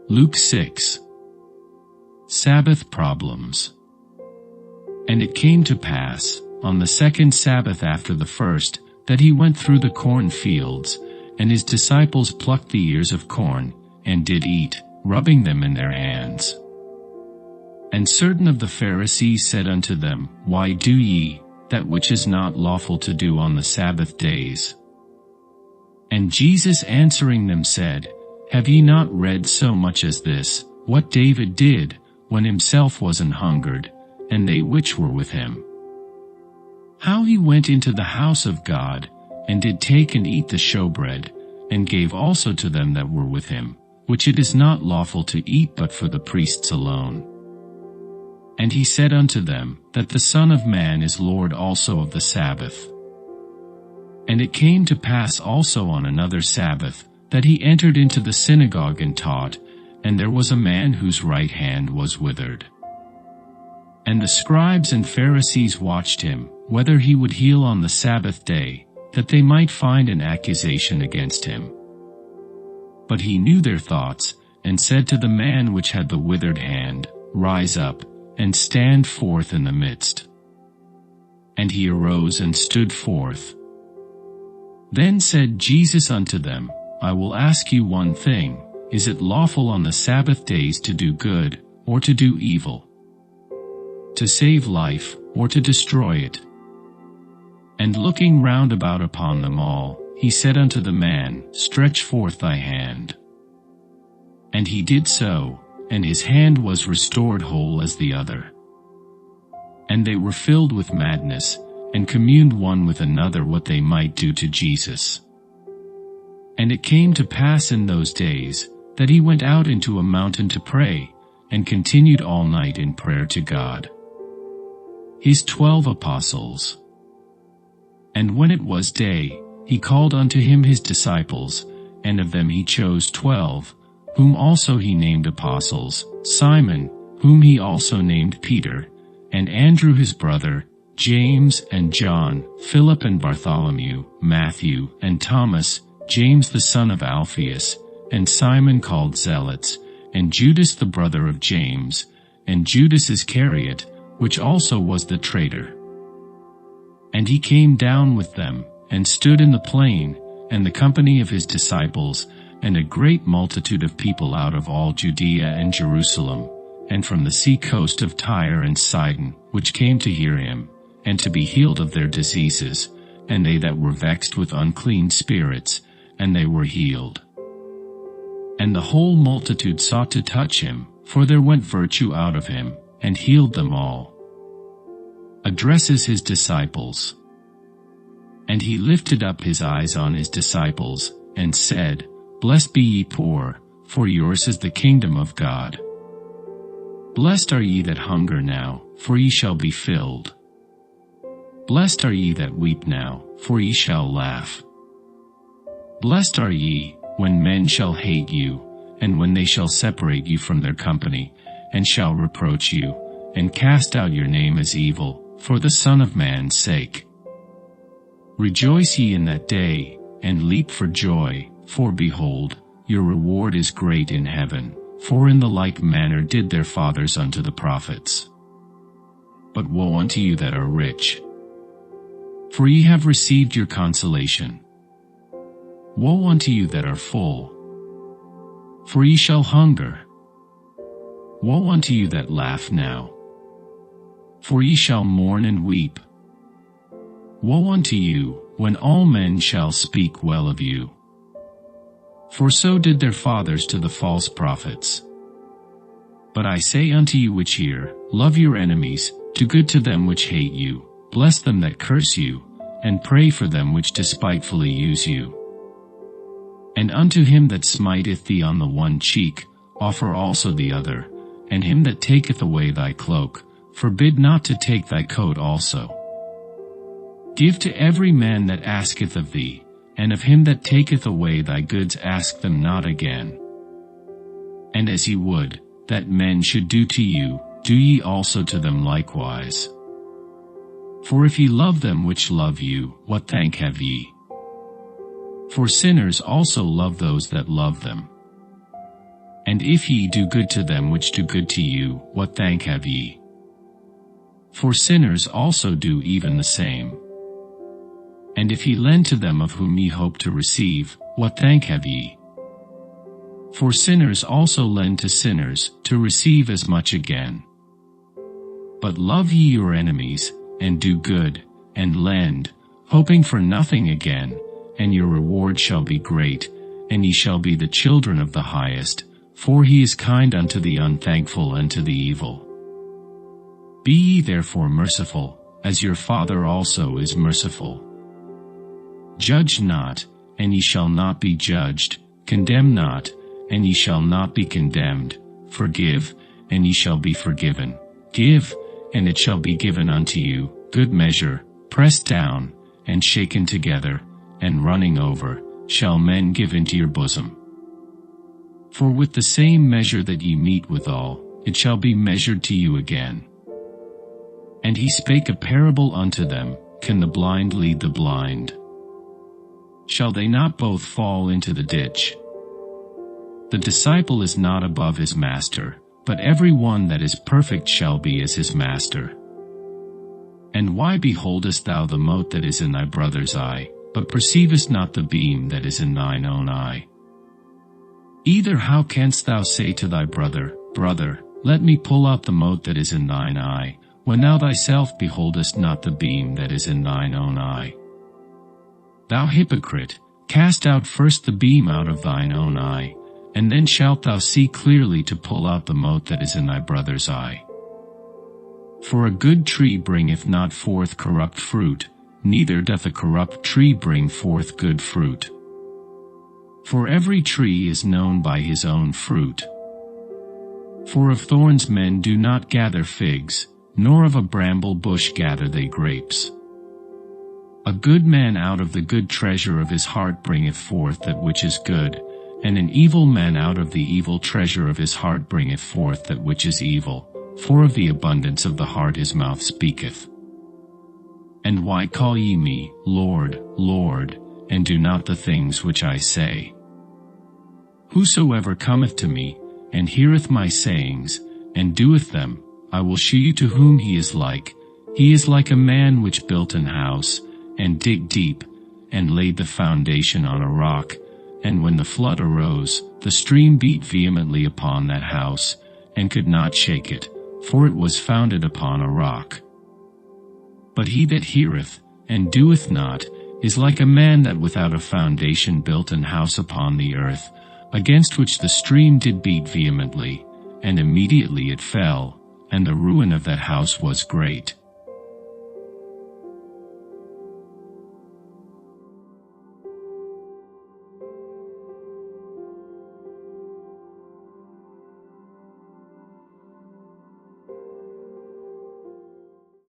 Luke 6. Sabbath problems. And it came to pass, on the second Sabbath after the first, that he went through the corn fields, and his disciples plucked the ears of corn, and did eat, rubbing them in their hands. And certain of the Pharisees said unto them, Why do ye that which is not lawful to do on the Sabbath days? And Jesus answering them said, Have ye not read so much as this, what David did, when himself was an hungered, and they which were with him? How he went into the house of God, and did take and eat the showbread, and gave also to them that were with him, which it is not lawful to eat but for the priests alone. And he said unto them, that the Son of Man is Lord also of the Sabbath. And it came to pass also on another Sabbath, that he entered into the synagogue and taught, and there was a man whose right hand was withered. And the scribes and Pharisees watched him, whether he would heal on the Sabbath day, that they might find an accusation against him. But he knew their thoughts, and said to the man which had the withered hand, Rise up, and stand forth in the midst. And he arose and stood forth. Then said Jesus unto them, I will ask you one thing, is it lawful on the Sabbath days to do good, or to do evil? To save life, or to destroy it? And looking round about upon them all, he said unto the man, Stretch forth thy hand. And he did so, and his hand was restored whole as the other. And they were filled with madness, and communed one with another what they might do to Jesus. And it came to pass in those days, that he went out into a mountain to pray, and continued all night in prayer to God. His 12 apostles. And when it was day, he called unto him his disciples, and of them he chose 12, whom also he named apostles, Simon, whom he also named Peter, and Andrew his brother, James and John, Philip and Bartholomew, Matthew and Thomas, James the son of Alphaeus, and Simon called Zealots, and Judas the brother of James, and Judas Iscariot, which also was the traitor. And he came down with them, and stood in the plain, and the company of his disciples, and a great multitude of people out of all Judea and Jerusalem, and from the sea coast of Tyre and Sidon, which came to hear him, and to be healed of their diseases, and they that were vexed with unclean spirits, and they were healed. And the whole multitude sought to touch him, for there went virtue out of him, and healed them all. Addresses his disciples. And he lifted up his eyes on his disciples, and said, Blessed be ye poor, for yours is the kingdom of God. Blessed are ye that hunger now, for ye shall be filled. Blessed are ye that weep now, for ye shall laugh. Blessed are ye, when men shall hate you, and when they shall separate you from their company, and shall reproach you, and cast out your name as evil, for the Son of Man's sake. Rejoice ye in that day, and leap for joy, for behold, your reward is great in heaven, for in the like manner did their fathers unto the prophets. But woe unto you that are rich, for ye have received your consolation. Woe unto you that are full, for ye shall hunger. Woe unto you that laugh now, for ye shall mourn and weep. Woe unto you, when all men shall speak well of you. For so did their fathers to the false prophets. But I say unto you which hear, love your enemies, do good to them which hate you, bless them that curse you, and pray for them which despitefully use you. And unto him that smiteth thee on the one cheek, offer also the other, and him that taketh away thy cloak, forbid not to take thy coat also. Give to every man that asketh of thee, and of him that taketh away thy goods ask them not again. And as ye would that men should do to you, do ye also to them likewise. For if ye love them which love you, what thank have ye? For sinners also love those that love them. And if ye do good to them which do good to you, what thank have ye? For sinners also do even the same. And if ye lend to them of whom ye hope to receive, what thank have ye? For sinners also lend to sinners, to receive as much again. But love ye your enemies, and do good, and lend, hoping for nothing again, and your reward shall be great, and ye shall be the children of the highest, for he is kind unto the unthankful and to the evil. Be ye therefore merciful, as your Father also is merciful. Judge not, and ye shall not be judged, condemn not, and ye shall not be condemned, forgive, and ye shall be forgiven, give, and it shall be given unto you, good measure, pressed down, and shaken together, and running over, shall men give into your bosom. For with the same measure that ye mete withal, it shall be measured to you again. And he spake a parable unto them, Can the blind lead the blind? Shall they not both fall into the ditch? The disciple is not above his master, but every one that is perfect shall be as his master. And why beholdest thou the mote that is in thy brother's eye, but perceivest not the beam that is in thine own eye? Either how canst thou say to thy brother, Brother, let me pull out the mote that is in thine eye, when thou thyself beholdest not the beam that is in thine own eye? Thou hypocrite, cast out first the beam out of thine own eye, and then shalt thou see clearly to pull out the mote that is in thy brother's eye. For a good tree bringeth not forth corrupt fruit, neither doth a corrupt tree bring forth good fruit. For every tree is known by his own fruit. For of thorns men do not gather figs, nor of a bramble bush gather they grapes. A good man out of the good treasure of his heart bringeth forth that which is good, and an evil man out of the evil treasure of his heart bringeth forth that which is evil, for of the abundance of the heart his mouth speaketh. And why call ye me, Lord, Lord, and do not the things which I say? Whosoever cometh to me, and heareth my sayings, and doeth them, I will shew you to whom he is like. He is like a man which built an house, and digged deep, and laid the foundation on a rock. And when the flood arose, the stream beat vehemently upon that house, and could not shake it, for it was founded upon a rock. But he that heareth, and doeth not, is like a man that without a foundation built an house upon the earth, against which the stream did beat vehemently, and immediately it fell, and the ruin of that house was great.